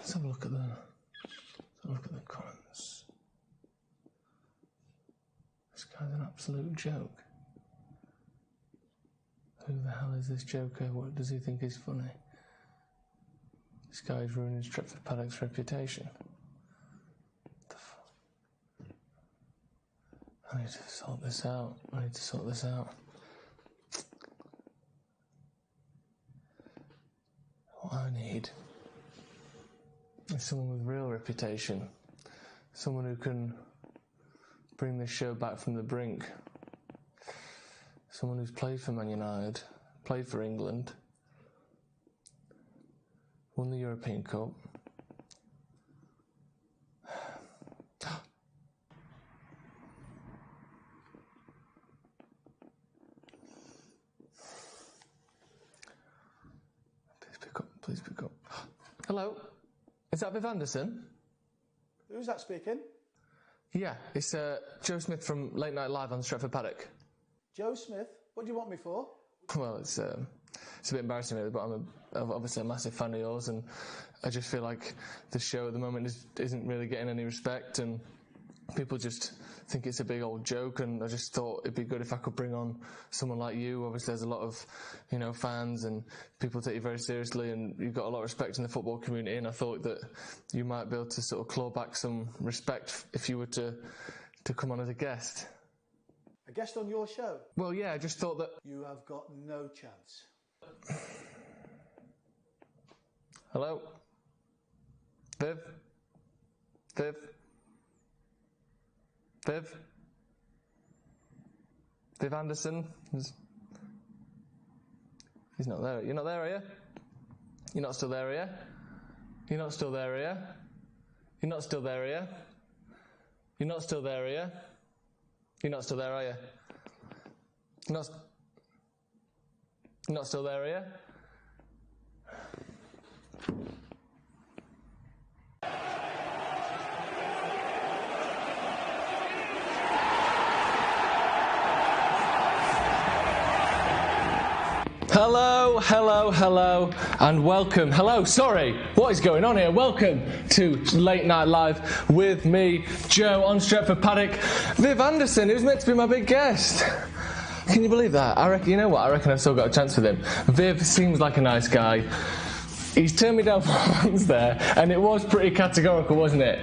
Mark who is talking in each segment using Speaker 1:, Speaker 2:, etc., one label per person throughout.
Speaker 1: Let's have a look at the comments. This guy's an absolute joke. Who the hell is this joker? What does he think is funny? This guy's ruining Stretford Paddock's reputation. What the fuck? I need to sort this out. What I need is someone with real reputation. Someone who can bring this show back from the brink. Someone who's played for Man United, played for England, won the European Cup. Please pick up. Hello, is that Viv Anderson?
Speaker 2: Who's that speaking?
Speaker 1: Yeah, it's Joe Smith from Late Night Live on Stretford Paddock.
Speaker 2: Joe Smith? What do you want me for?
Speaker 1: Well, it's a bit embarrassing really, but I'm obviously a massive fan of yours, and I just feel like the show at the moment isn't really getting any respect, and people just think it's a big old joke, and I just thought it'd be good if I could bring on someone like you. Obviously there's a lot of, fans, and people take you very seriously, and you've got a lot of respect in the football community, and I thought that you might be able to sort of claw back some respect if you were to come on as a guest.
Speaker 2: A guest on your show?
Speaker 1: Well, yeah, I just thought that...
Speaker 2: You have got no chance.
Speaker 1: Hello? Viv? Viv Anderson? He's not there. You're not there, are you? You're not still there, are you? You're not still there, are you? You're not still there, are you? You're not still there, are you? You're not still there, are you? You're not still there, are you? Hello, and welcome. What is going on here? Welcome to Late Night Live with me, Joe, on Stretford Paddock. Viv Anderson, who's meant to be my big guest. Can you believe that? I reckon I've still got a chance with him. Viv seems like a nice guy. He's turned me down once there, and it was pretty categorical, wasn't it?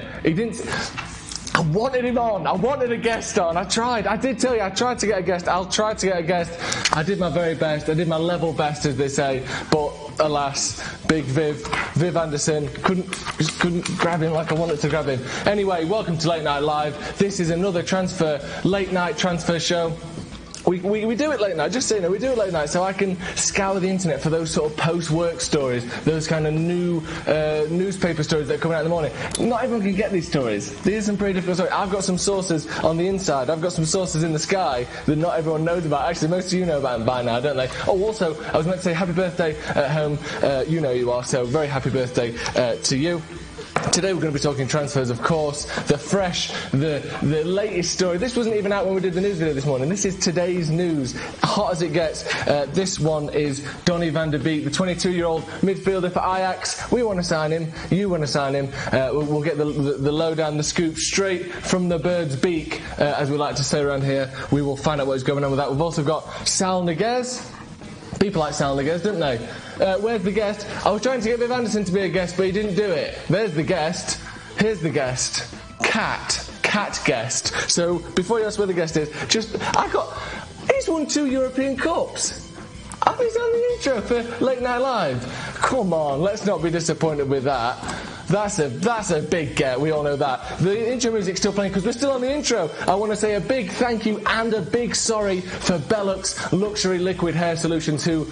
Speaker 1: I wanted him on. I wanted a guest on. I tried. I did tell you, I tried to get a guest. I'll try to get a guest. I did my very best. I did my level best, as they say. But alas, big Viv Anderson, couldn't grab him like I wanted to grab him. Anyway, welcome to Late Night Live. This is another late night transfer show. We do it late night, just so you know, we do it late night so I can scour the internet for those sort of post-work stories, those kind of new newspaper stories that are coming out in the morning. Not everyone can get these stories. These are some pretty difficult stories. I've got some sources on the inside. I've got some sources in the sky that not everyone knows about. Actually, most of you know about them by now, don't they? Oh, also, I was meant to say happy birthday at home. You know you are, so very happy birthday to you. Today we're going to be talking transfers, of course, the latest story. This wasn't even out when we did the news video this morning. This is today's news, hot as it gets. This one is Donny van der Beek, the 22-year-old midfielder for Ajax. We want to sign him. You want to sign him. We'll get the lowdown, the scoop straight from the bird's beak, as we like to say around here. We will find out what's going on with that. We've also got Sal Niguez. People like Sal Niguez, don't they? Where's the guest? I was trying to get Viv Anderson to be a guest, but he didn't do it. There's the guest. Here's the guest. Cat guest. So, before you ask where the guest is, he's won 2 European Cups. He's on the intro for Late Night Live. Come on, let's not be disappointed with that. That's a big get, we all know that. The intro music's still playing because we're still on the intro. I want to say a big thank you and a big sorry for Bellux Luxury Liquid Hair Solutions, who,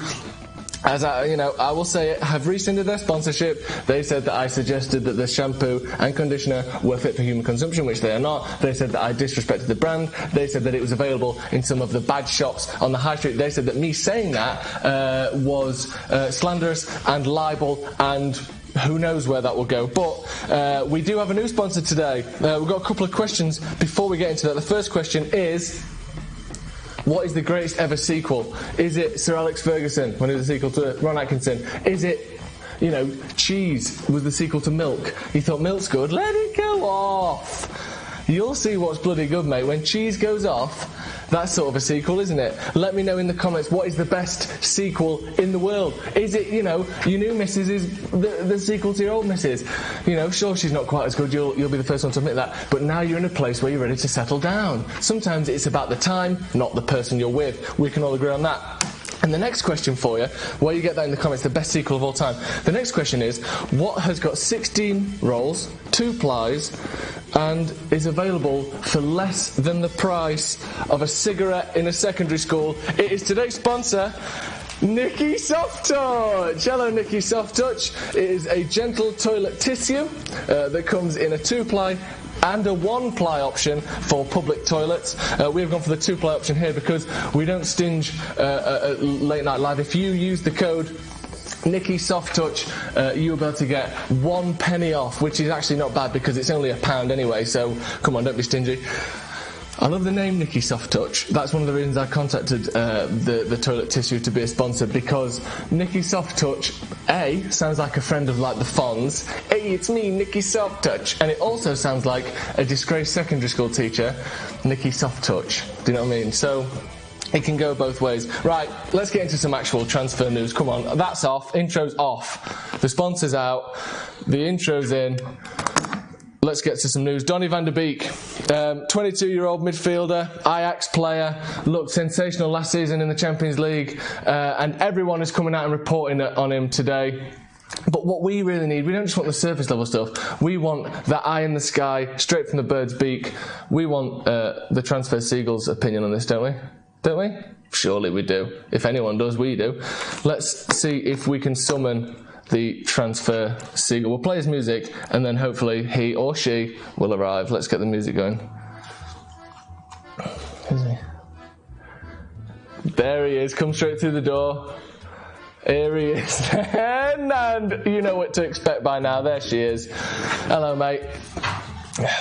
Speaker 1: as I will say it, have rescinded their sponsorship. They said that I suggested that the shampoo and conditioner were fit for human consumption, which they are not. They said that I disrespected the brand. They said that it was available in some of the bad shops on the high street. They said that me saying that was slanderous and libel, and who knows where that will go. But we do have a new sponsor today. We've got a couple of questions before we get into that. The first question is, what is the greatest ever sequel? Is it Sir Alex Ferguson when it was a sequel to Ron Atkinson? Is it Cheese was the sequel to Milk. You thought Milk's good, let it go off. You'll see what's bloody good, mate. When Cheese goes off, that's sort of a sequel, isn't it? Let me know in the comments, what is the best sequel in the world? Is it, your new missus is the sequel to your old missus? Sure, she's not quite as good, you'll be the first one to admit that, but now you're in a place where you're ready to settle down. Sometimes it's about the time, not the person you're with. We can all agree on that. And the next question for you, while you get that in the comments, the best sequel of all time. The next question is, what has got 16 rolls, 2 plies, and is available for less than the price of a cigarette in a secondary school? It is today's sponsor, Nicky Soft Touch. Hello, Nicky Soft Touch. It is a gentle toilet tissue that comes in a 2-ply and a 1-ply option for public toilets. We've gone for the 2-ply option here because we don't stinge at Late Night Live. If you use the code Nicky Soft Touch, you'll be able to get 1 penny off, which is actually not bad because it's only £1 anyway, so come on, don't be stingy. I love the name Nicky Soft Touch. That's one of the reasons I contacted the toilet tissue to be a sponsor, because Nicky Soft Touch, A, sounds like a friend of the Fonz. Hey, it's me, Nicky Soft Touch. And it also sounds like a disgraced secondary school teacher, Nicky Soft Touch. Do you know what I mean? So it can go both ways. Right, let's get into some actual transfer news. Come on, that's off. Intro's off. The sponsor's out. The intro's in. Let's get to some news. Donny van der Beek, 22-year-old midfielder, Ajax player, looked sensational last season in the Champions League, and everyone is coming out and reporting on him today. But what we really need, we don't just want the surface level stuff, we want that eye in the sky, straight from the bird's beak. We want the Transfer Seagulls' opinion on this, don't we? Don't we? Surely we do. If anyone does, we do. Let's see if we can summon the Transfer Seagull. We'll play his music and then hopefully he or she will arrive. Let's get the music going. Is he? There he is, come straight through the door. Here he is. And you know what to expect by now. There she is. Hello, mate.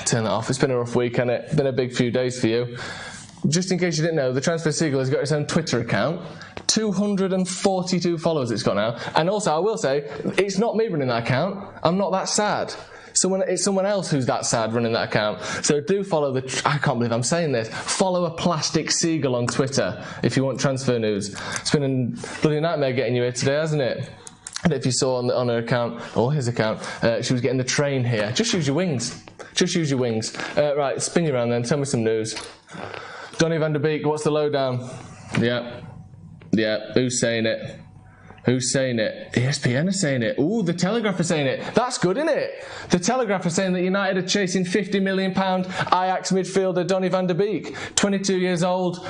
Speaker 1: Turn that off. It's been a rough week, hasn't it? It's been a big few days for you. Just in case you didn't know, the Transfer Seagull has got its own Twitter account. 242 followers it's got now. And also, I will say, it's not me running that account. I'm not that sad. It's someone else who's that sad running that account. So do follow I can't believe I'm saying this. Follow a plastic seagull on Twitter if you want transfer news. It's been a bloody nightmare getting you here today, hasn't it? And if you saw on her account, or his account, she was getting the train here. Just use your wings. Just use your wings. Right, spin you around then. Tell me some news. Donny van der Beek, what's the lowdown? Yeah, who's saying it? Who's saying it? ESPN are saying it. Ooh, the Telegraph are saying it. That's good, isn't it? The Telegraph are saying that United are chasing £50 million Ajax midfielder Donny van der Beek. 22 years old.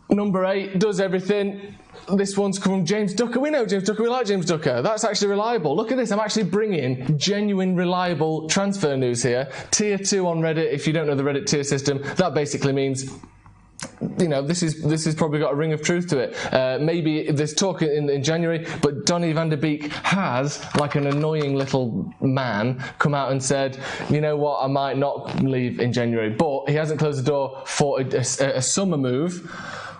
Speaker 1: Number 8, does everything. This one's come from James Ducker. We know James Ducker. We like James Ducker. That's actually reliable. Look at this. I'm actually bringing genuine, reliable transfer news here. Tier 2 on Reddit. If you don't know the Reddit tier system, that basically means, this is probably got a ring of truth to it. Maybe there's talk in January, but Donny van der Beek has, like an annoying little man, come out and said, you know what, I might not leave in January. But he hasn't closed the door for a summer move.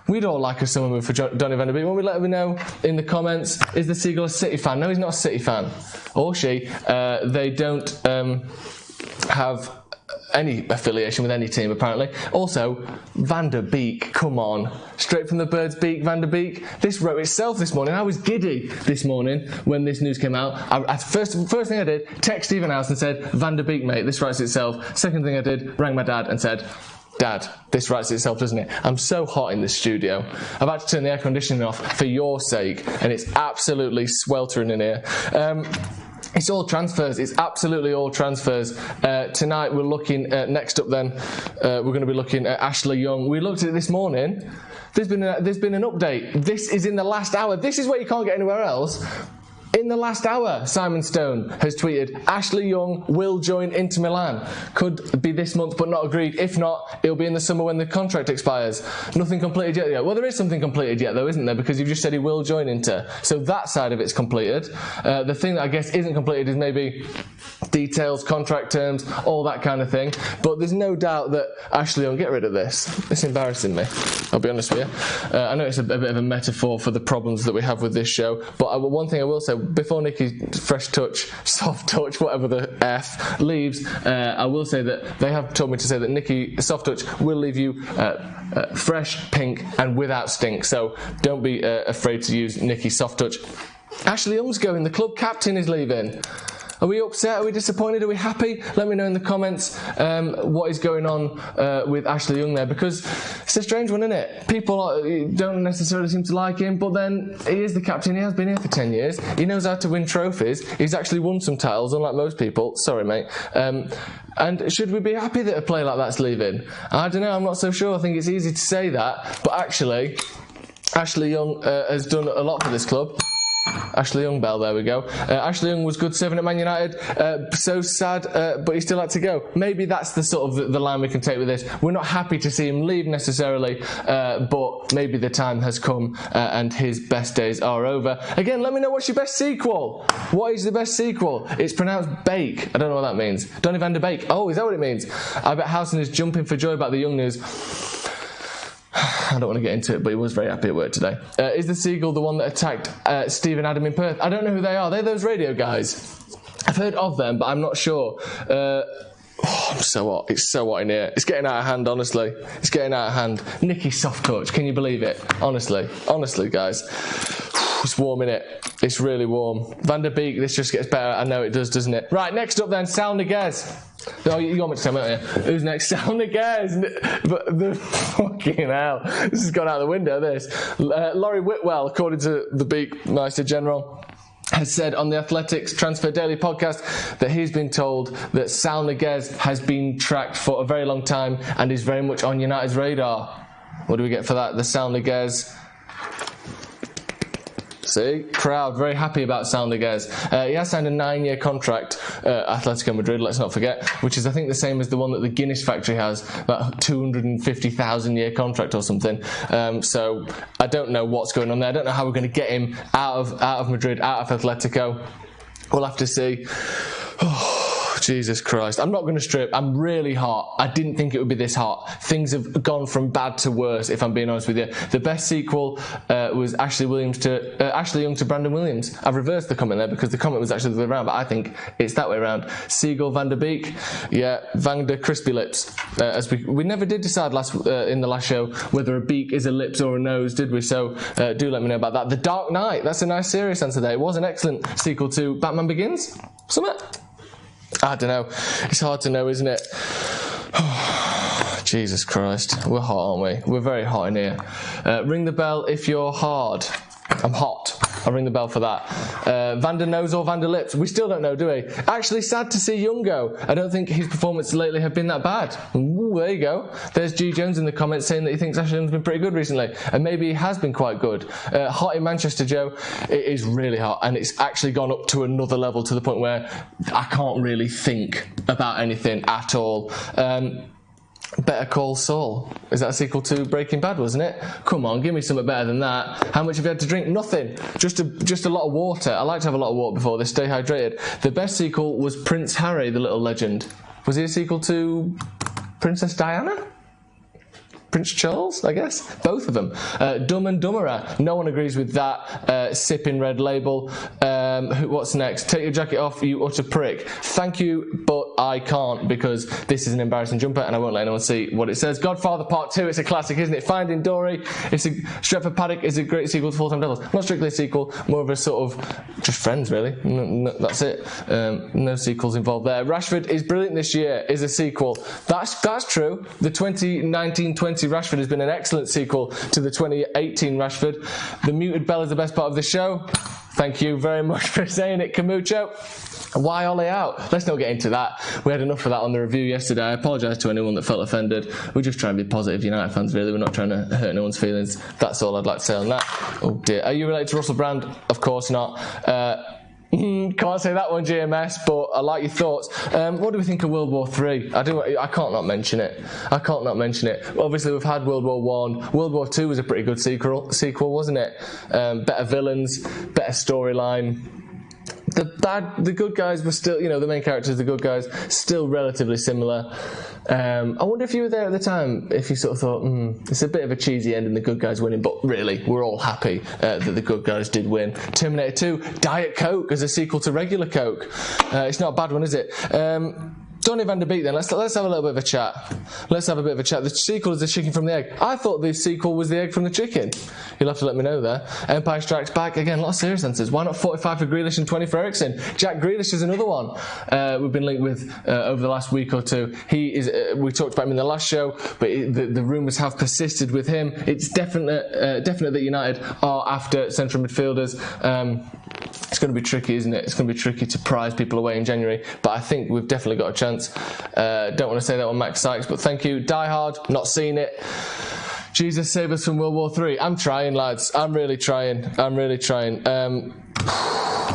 Speaker 1: We'd all like a summer move for Donny van der Beek. Won't we let me know in the comments? Is the Seagull a City fan? No, he's not a City fan. Or she. They don't have any affiliation with any team, apparently. Also, Van der Beek, come on. Straight from the bird's beak, Van der Beek. This wrote itself this morning. I was giddy this morning when this news came out. First thing I did, text Stephen House and said, Van der Beek, mate, this writes itself. Second thing I did, rang my dad and said, Dad, this writes itself, doesn't it? I'm so hot in this studio. I've had to turn the air conditioning off for your sake, and it's absolutely sweltering in here. It's all transfers. It's absolutely all transfers. Tonight we're looking next up. Then we're going to be looking at Ashley Young. We looked at it this morning. There's been an update. This is in the last hour. This is what you can't get anywhere else. In the last hour, Simon Stone has tweeted, Ashley Young will join Inter Milan. Could be this month, but not agreed. If not, it'll be in the summer when the contract expires. Nothing completed yet. Well, there is something completed yet, though, isn't there? Because you've just said he will join Inter. So that side of it's completed. The thing that I guess isn't completed is maybe details, contract terms, all that kind of thing. But there's no doubt that Ashley Young, get rid of this. It's embarrassing me, I'll be honest with you. I know it's a bit of a metaphor for the problems that we have with this show, but one thing I will say, before Nikki fresh touch, soft touch, whatever the F, leaves, I will say that they have told me to say that Nikki soft touch will leave you fresh, pink and without stink, so don't be afraid to use Nikki soft touch. Ashley Young's going, the club captain is leaving. Are we upset? Are we disappointed? Are we happy? Let me know in the comments what is going on with Ashley Young there, because it's a strange one, isn't it? People don't necessarily seem to like him, but then he is the captain. He has been here for 10 years. He knows how to win trophies. He's actually won some titles, unlike most people. Sorry, mate. And should we be happy that a player like that's leaving? I don't know. I'm not so sure. I think it's easy to say that, but actually, Ashley Young has done a lot for this club. Ashley Young bell, there we go. Ashley Young was good serving at Man United, so sad, but he still had to go. Maybe that's the sort of the line we can take with this. We're not happy to see him leave necessarily, but maybe the time has come and his best days are over. Again, let me know what's your best sequel. What is the best sequel? It's pronounced Beek. I don't know what that means. Donny van der Beek. Oh, is that what it means? I bet Housen is jumping for joy about the Young news. I don't want to get into it, but he was very happy at work today. Is the seagull the one that attacked Steve and Adam in Perth? I don't know who they are. They're those radio guys. I've heard of them, but I'm not sure. I'm so hot. It's so hot in here. It's getting out of hand, honestly. It's getting out of hand. Nikki soft touch. Can you believe it? Honestly, guys. It's warm, innit? It's really warm. Van der Beek, this just gets better. I know it does, doesn't it? Right, next up then, Sal Niguez. Oh, you got me to tell me, don't you? Who's next? Sal Niguez. But the fucking hell. This has gone out the window, this. Laurie Whitwell, according to the Beek Meister General, has said on the Athletics Transfer Daily podcast that he's been told that Sal Niguez has been tracked for a very long time and is very much on United's radar. What do we get for that? The Sal Niguez. See, crowd very happy about Sal Niguez. He has signed a 9-year contract at Atletico Madrid, let's not forget, which is I think the same as the one that the Guinness factory has, about a 250,000-year contract or something. So I don't know what's going on there. I don't know how we're going to get him out of Madrid, out of Atletico. We'll have to see. Jesus Christ. I'm not going to strip. I'm really hot. I didn't think it would be this hot. Things have gone from bad to worse, if I'm being honest with you. The best sequel was Ashley Young to Brandon Williams. I've reversed the comment there because the comment was actually the other way around, but I think it's that way around. Seagull Van der Beek. Yeah, Van der Crispy Lips. As we never did decide in the last show whether a beak is a lips or a nose, did we? So do let me know about that. The Dark Knight. That's a nice serious answer there. It was an excellent sequel to Batman Begins. Something? I don't know. It's hard to know, isn't it? Jesus Christ. We're hot, aren't we? We're very hot in here. Ring the bell if you're hard. I'm hot. I'll ring the bell for that. Van der Nose or Van der Lips? We still don't know, do we? Actually, sad to see Young go. I don't think his performances lately have been that bad. Ooh, there you go. There's G. Jones in the comments saying that he thinks Ashley Young's been pretty good recently. And maybe he has been quite good. Hot in Manchester, Joe. It is really hot. And it's actually gone up to another level to the point where I can't really think about anything at all. Better Call Saul. Is that a sequel to Breaking Bad, wasn't it? Come on, give me something better than that. How much have you had to drink? Nothing. Just a lot of water. I like to have a lot of water before this. Stay hydrated. The best sequel was Prince Harry, the little legend. Was he a sequel to Princess Diana? Prince Charles, I guess? Both of them. Dumb and Dumberer. No one agrees with that. Sipping Red Label. What's next? Take your jacket off, you utter prick. Thank you, but I can't because this is an embarrassing jumper and I won't let anyone see what it says. Godfather Part 2, it's a classic, isn't it? Finding Dory. Stretford Paddock is a great sequel to Full-Time Devils. Not strictly a sequel, more of a sort of just friends, really. No, that's it. No sequels involved there. Rashford is brilliant this year, is a sequel. That's true. The 2019-20 Rashford has been an excellent sequel to the 2018 Rashford. The muted bell is the best part of the show. Thank you very much for saying it, Camucho. Why Ole out? Let's not get into that. We had enough of that on the review yesterday. I apologise to anyone that felt offended. We're just trying to be positive United fans, really. We're not trying to hurt anyone's feelings. That's all I'd like to say on that. Oh dear. Are you related to Russell Brand? Of course not. Can't say that one, GMS, but I like your thoughts. What do we think of World War III? I can't not mention it. Obviously, we've had World War I. World War II was a pretty good sequel, wasn't it? Better villains, better storyline. The good guys were still, the main characters, the good guys, still relatively similar. I wonder if you were there at the time, if you sort of thought, it's a bit of a cheesy ending, the good guys winning, but really, we're all happy that the good guys did win. Terminator 2, Diet Coke as a sequel to regular Coke. It's not a bad one, is it? Donny van der Beek then, let's have a little bit of a chat. Let's have a bit of a chat. The sequel is the chicken from the egg. I thought the sequel was the egg from the chicken. You'll have to let me know there. Empire Strikes Back, again, a lot of serious answers. Why not 45 for Grealish and 20 for Eriksen? Jack Grealish is another one we've been linked with over the last week or two. He is. We talked about him in the last show, but the rumours have persisted with him. It's definite that United are after central midfielders. It's going to be tricky, isn't it? It's going to be tricky to prize people away in January, but I think we've definitely got a chance. Don't want to say that on Max Sykes, but thank you. Die Hard, not seen it. Jesus save us from World War III. I'm trying, lads. I'm really trying.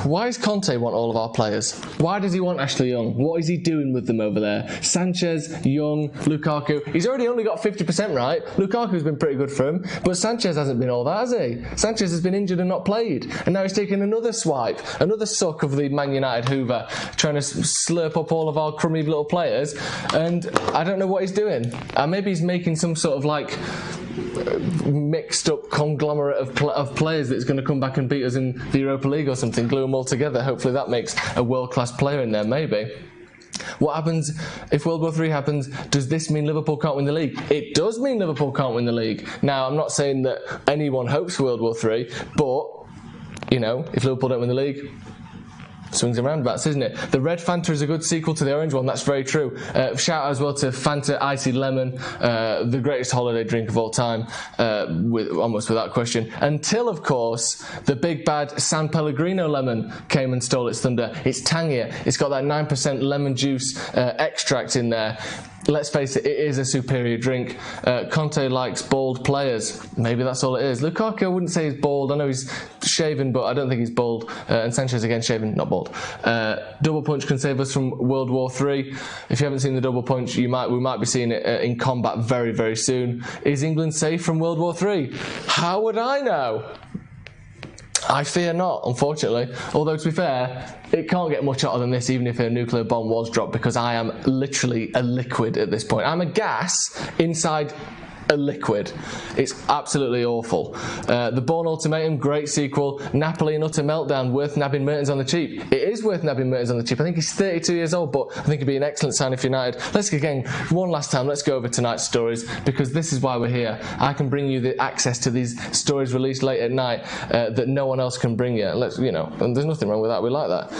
Speaker 1: Why does Conte want all of our players? Why does he want Ashley Young? What is he doing with them over there? Sanchez, Young, Lukaku. He's only got 50% right. Lukaku's been pretty good for him, but Sanchez hasn't been all that, has he? Sanchez has been injured and not played, and now he's taking another swipe, another suck of the Man United Hoover, trying to slurp up all of our crummy little players, and I don't know what he's doing. Maybe he's making some sort of mixed up conglomerate of players that's going to come back and beat us in the Europa League or something, glue them all together. Hopefully that makes a world-class player in there, maybe. What happens if World War III happens? Does this mean Liverpool can't win the league? It does mean Liverpool can't win the league. Now, I'm not saying that anyone hopes for World War III, but, if Liverpool don't win the league, swings and roundabouts, isn't it? The red Fanta is a good sequel to the orange one. That's very true. Shout out as well to Fanta Icy Lemon, the greatest holiday drink of all time, almost without question. Until, of course, the big bad San Pellegrino lemon came and stole its thunder. It's tangier. It's got that 9% lemon juice extract in there. Let's face it, it is a superior drink. Conte likes bald players. Maybe that's all it is. Lukaku, I wouldn't say he's bald. I know he's shaven, but I don't think he's bald. And Sanchez, again, shaven, not bald. Double punch can save us from World War III. If you haven't seen the double punch, we might be seeing it in combat very, very soon. Is England safe from World War III? How would I know? I fear not, unfortunately. Although, to be fair, it can't get much hotter than this, even if a nuclear bomb was dropped, because I am literally a liquid at this point. I'm a gas inside a liquid. It's absolutely awful. The Bourne Ultimatum, great sequel. Napoli and utter meltdown, worth nabbing Mertens on the cheap. It is worth nabbing Mertens on the cheap. I think he's 32 years old, but I think he'd be an excellent sign for United. Let's again, one last time, let's go over tonight's stories, because this is why we're here. I can bring you the access to these stories released late at night that no one else can bring you. And there's nothing wrong with that. We like that.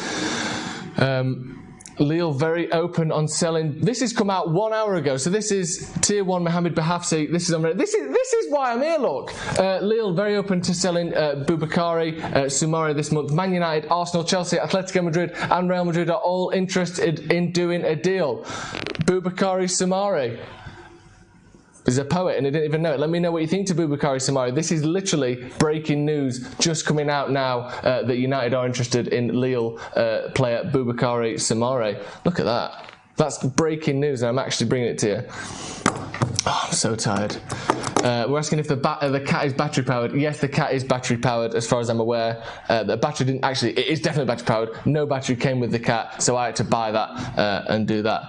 Speaker 1: Lille very open on selling. This has come out 1 hour ago, so this is Tier 1 Mohamed Bahafsi. This is why I'm here, look. Lille very open to selling Boubakary, Soumare this month. Man United, Arsenal, Chelsea, Atletico Madrid and Real Madrid are all interested in doing a deal. Boubakary, Soumare. He's a poet and he didn't even know it. Let me know what you think to Boubakary Soumare. This is literally breaking news just coming out now that United are interested in Lille player Boubakary Soumare. Look at that. That's breaking news and I'm actually bringing it to you. Oh, I'm so tired. We're asking if the cat is battery powered. Yes, the cat is battery powered as far as I'm aware. The battery didn't actually, it is definitely battery powered. No battery came with the cat, so I had to buy that and do that.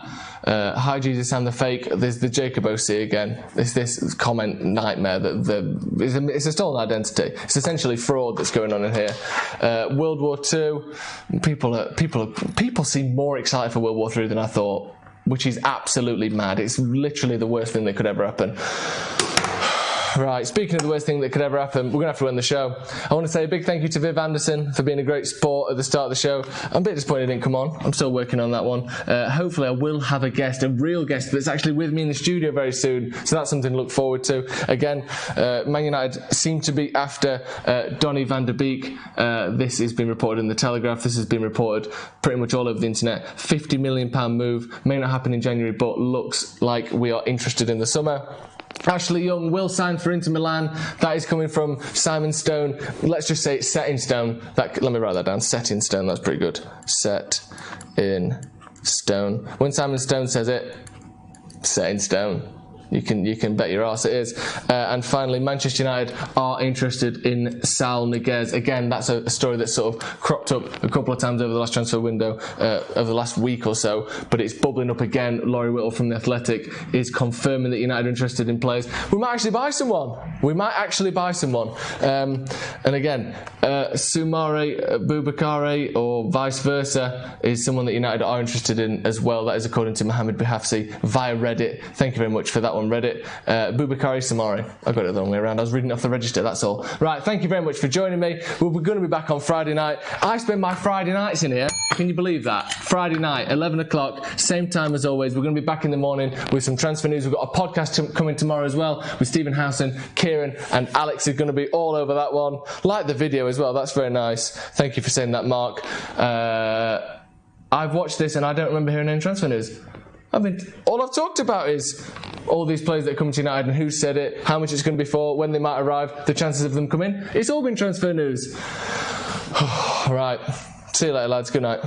Speaker 1: Hi Jesus, I'm the fake. There's the Jacob OC again. It's this comment nightmare that it's a stolen identity. It's essentially fraud that's going on in here. World War II. People seem more excited for World War III than I thought, which is absolutely mad. It's literally the worst thing that could ever happen. Right, speaking of the worst thing that could ever happen, we're going to have to end the show. I want to say a big thank you to Viv Anderson for being a great sport at the start of the show. I'm a bit disappointed it didn't come on. I'm still working on that one. Hopefully I will have a guest, a real guest that's actually with me in the studio very soon. So that's something to look forward to. Again, Man United seem to be after Donny van der Beek. This has been reported in the Telegraph. This has been reported pretty much all over the internet. £50 million move. May not happen in January, but looks like we are interested in the summer. Ashley Young will sign for Inter Milan. That is coming from Simon Stone. Let's just say it's set in stone. Let me write that down. Set in stone. That's pretty good. Set in stone. When Simon Stone says it, set in stone. You can bet your arse it is. And finally, Manchester United are interested in Sal Niguez. Again, that's a story that's sort of cropped up a couple of times over the last transfer window, over the last week or so, but it's bubbling up again. Laurie Whittle from The Athletic is confirming that United are interested in players. We might actually buy someone. And again, Soumare Boubakari or vice versa is someone that United are interested in as well. That is according to Mohamed Bihafsi via Reddit. Thank you very much for that one, Reddit. Boubakari Soumare. I got it the wrong way around. I was reading off the register, that's all. Right, thank you very much for joining me. We're going to be back on Friday night. I spend my Friday nights in here. Can you believe that? Friday night, 11 o'clock, same time as always. We're going to be back in the morning with some transfer news. We've got a podcast coming tomorrow as well with Stephen Howson, Kieran and Alex is going to be all over that one. Like the video as well. That's very nice. Thank you for saying that, Mark. I've watched this and I don't remember hearing any transfer news. I mean, all I've talked about is all these players that are coming to United and who said it, how much it's going to be for, when they might arrive, the chances of them coming. It's all been transfer news. Right. See you later, lads. Good night.